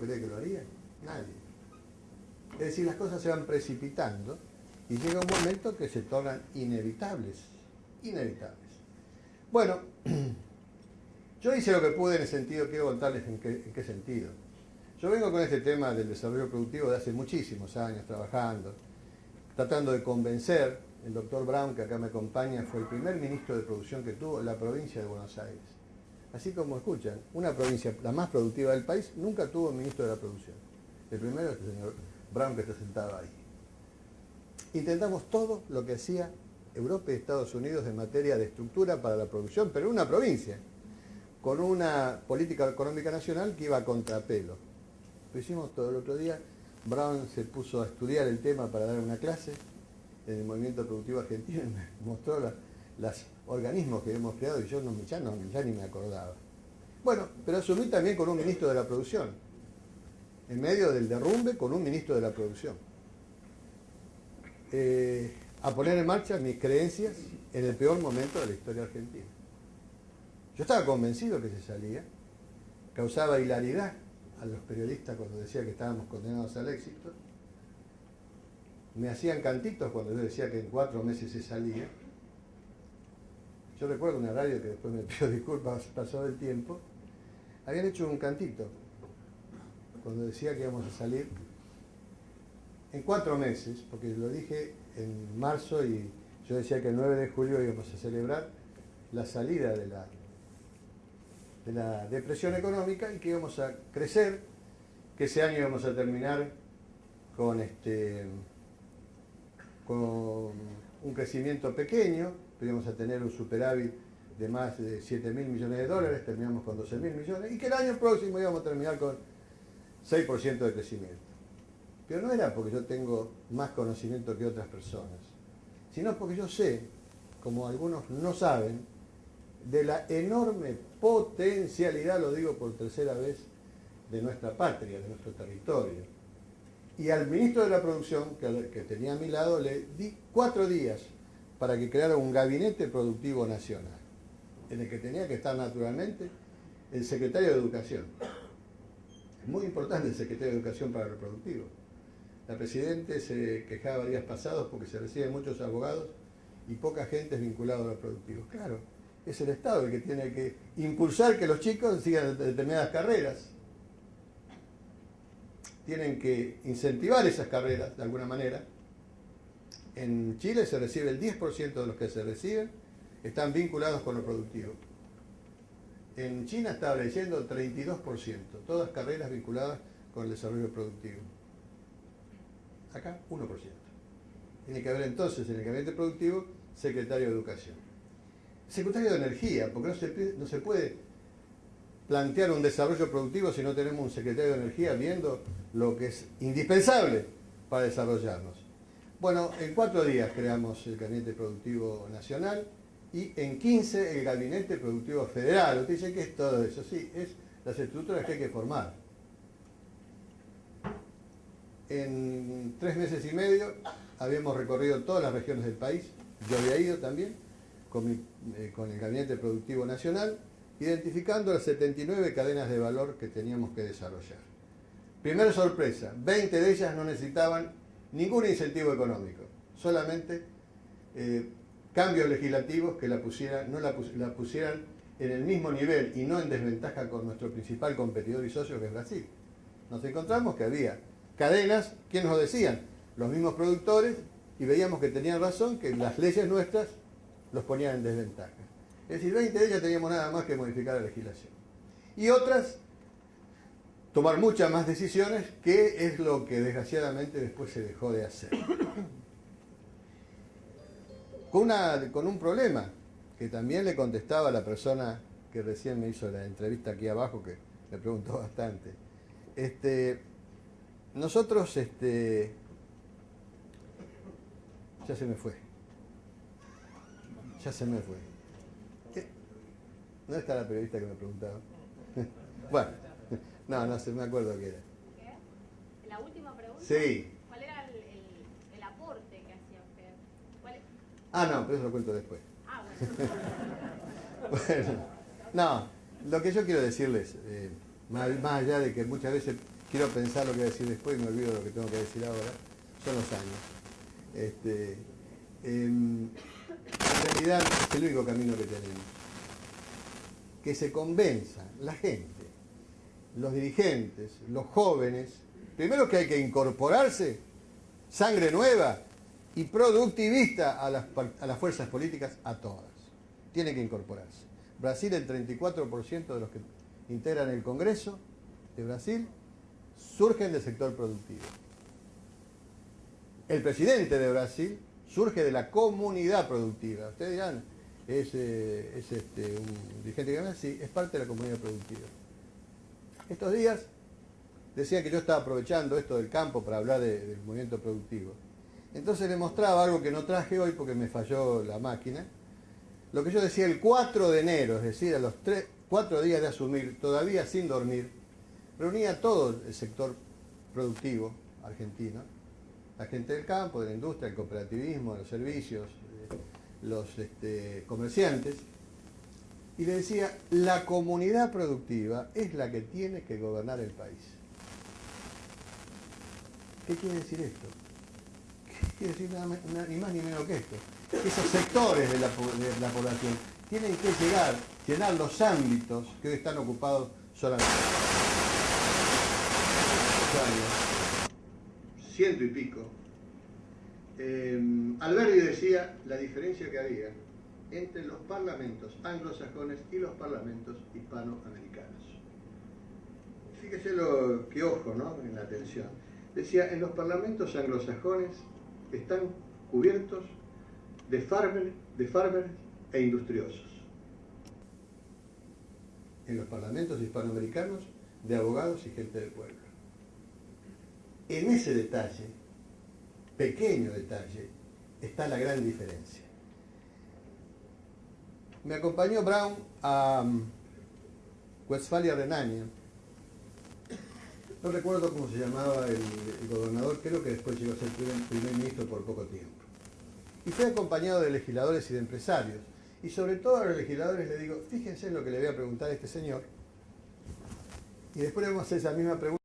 cree que lo haría? Nadie. Es decir, las cosas se van precipitando y llega un momento que se tornan inevitables. Inevitables. Bueno, yo hice lo que pude en el sentido, quiero contarles en qué sentido. Yo vengo con este tema del desarrollo productivo de hace muchísimos años trabajando, tratando de convencer. El doctor Brown, que acá me acompaña, fue el primer ministro de producción que tuvo la provincia de Buenos Aires. Así como escuchan, una provincia, la más productiva del país, nunca tuvo un ministro de la producción. El primero es el señor Brown, que está sentado ahí. Intentamos todo lo que hacía Europa y Estados Unidos en materia de estructura para la producción, pero en una provincia, con una política económica nacional que iba a contrapelo. Lo hicimos todo el otro día. Brown se puso a estudiar el tema para dar una clase en el movimiento productivo argentino y me mostró los organismos que hemos creado y yo ya ni me acordaba. Bueno, pero asumí también con un ministro de la producción, en medio del derrumbe con un ministro de la producción, a poner en marcha mis creencias en el peor momento de la historia argentina. Yo estaba convencido que se salía, causaba hilaridad a los periodistas cuando decía que estábamos condenados al éxito. Me hacían cantitos cuando yo decía que en 4 meses se salía. Yo recuerdo una radio que después me pidió disculpas, pasó el tiempo. Habían hecho un cantito cuando decía que íbamos a salir en 4 meses, porque lo dije en marzo y yo decía que el 9 de julio íbamos a celebrar la salida de la depresión económica y que íbamos a crecer, que ese año íbamos a terminar con un crecimiento pequeño, íbamos a tener un superávit de más de 7.000 millones de dólares, terminamos con 12.000 millones, y que el año próximo íbamos a terminar con 6% de crecimiento. Pero no era porque yo tengo más conocimiento que otras personas, sino porque yo sé, como algunos no saben, de la enorme potencialidad, lo digo por tercera vez, de nuestra patria, de nuestro territorio. Y al ministro de la producción, que tenía a mi lado, le di 4 días para que creara un gabinete productivo nacional, en el que tenía que estar naturalmente el secretario de Educación. Es muy importante el secretario de Educación para lo productivo. La Presidenta se quejaba días pasados porque se reciben muchos abogados y poca gente es vinculada a lo productivo. Claro, es el Estado el que tiene que impulsar que los chicos sigan determinadas carreras. Tienen que incentivar esas carreras de alguna manera. En Chile se recibe el 10% de los que se reciben están vinculados con lo productivo. En China estaba leyendo 32%, todas carreras vinculadas con el desarrollo productivo. Acá 1%. Tiene que haber entonces en el gabinete productivo secretario de Educación. Secretario de Energía, porque no se puede plantear un desarrollo productivo si no tenemos un secretario de Energía viendo lo que es indispensable para desarrollarnos. Bueno, en 4 días creamos el Gabinete Productivo Nacional y en 15 el Gabinete Productivo Federal. Usted dice, ¿qué es todo eso? Sí, es las estructuras que hay que formar. En 3 meses y medio habíamos recorrido todas las regiones del país. Yo había ido también con el Gabinete Productivo Nacional, identificando las 79 cadenas de valor que teníamos que desarrollar. Primera sorpresa, 20 de ellas no necesitaban ningún incentivo económico, solamente cambios legislativos que la pusieran en el mismo nivel y no en desventaja con nuestro principal competidor y socio, que es Brasil. Nos encontramos que había cadenas, ¿quiénes nos decían? Los mismos productores, y veíamos que tenían razón, que las leyes nuestras los ponían en desventaja. Es decir, 20 de ellas teníamos nada más que modificar la legislación. Y otras, tomar muchas más decisiones, que es lo que desgraciadamente después se dejó de hacer. Con un problema, que también le contestaba a la persona que recién me hizo la entrevista aquí abajo, que me preguntó bastante. Nosotros, ya se me fue. Ya se me fue. ¿Dónde está la periodista que me preguntaba? Bueno, no sé, me acuerdo qué era. ¿Qué? ¿La última pregunta? Sí. ¿Cuál era el aporte que hacía usted? No, pero eso lo cuento después. Bueno. Bueno, no, lo que yo quiero decirles, más allá de que muchas veces quiero pensar lo que voy a decir después y me olvido de lo que tengo que decir ahora, son los años. En realidad es el único camino que tenemos. Que se convenza la gente, los dirigentes, los jóvenes, primero que hay que incorporarse, sangre nueva y productivista a las fuerzas políticas, a todas. Tiene que incorporarse. Brasil, el 34% de los que integran el Congreso de Brasil surgen del sector productivo. El presidente de Brasil surge de la comunidad productiva. Ustedes dirán, es un dirigente que gana, sí, es parte de la comunidad productiva. Estos días decían que yo estaba aprovechando esto del campo para hablar del movimiento productivo. Entonces le mostraba algo que no traje hoy porque me falló la máquina. Lo que yo decía el 4 de enero, es decir, a los 4 días de asumir, todavía sin dormir, reunía a todo el sector productivo argentino, la gente del campo, de la industria, del cooperativismo, de los servicios, los comerciantes, y le decía, la comunidad productiva es la que tiene que gobernar el país. ¿Qué quiere decir esto? Quiere decir ni más ni menos que esto. Esos sectores de la población tienen que llenar los ámbitos que hoy están ocupados solamente. Ciento y pico. Alberti decía la diferencia que había entre los parlamentos anglosajones y los parlamentos hispanoamericanos. Fíjese que ojo, ¿no?, en la atención. Decía, en los parlamentos anglosajones están cubiertos de farmers e industriosos. En los parlamentos hispanoamericanos, de abogados y gente del pueblo. En ese detalle, pequeño detalle, está la gran diferencia. Me acompañó Brown a Westfalia-Renania. No recuerdo cómo se llamaba el gobernador, creo que después llegó a ser primer ministro por poco tiempo. Y fue acompañado de legisladores y de empresarios. Y sobre todo a los legisladores les digo, fíjense en lo que le voy a preguntar a este señor. Y después le vamos a hacer esa misma pregunta.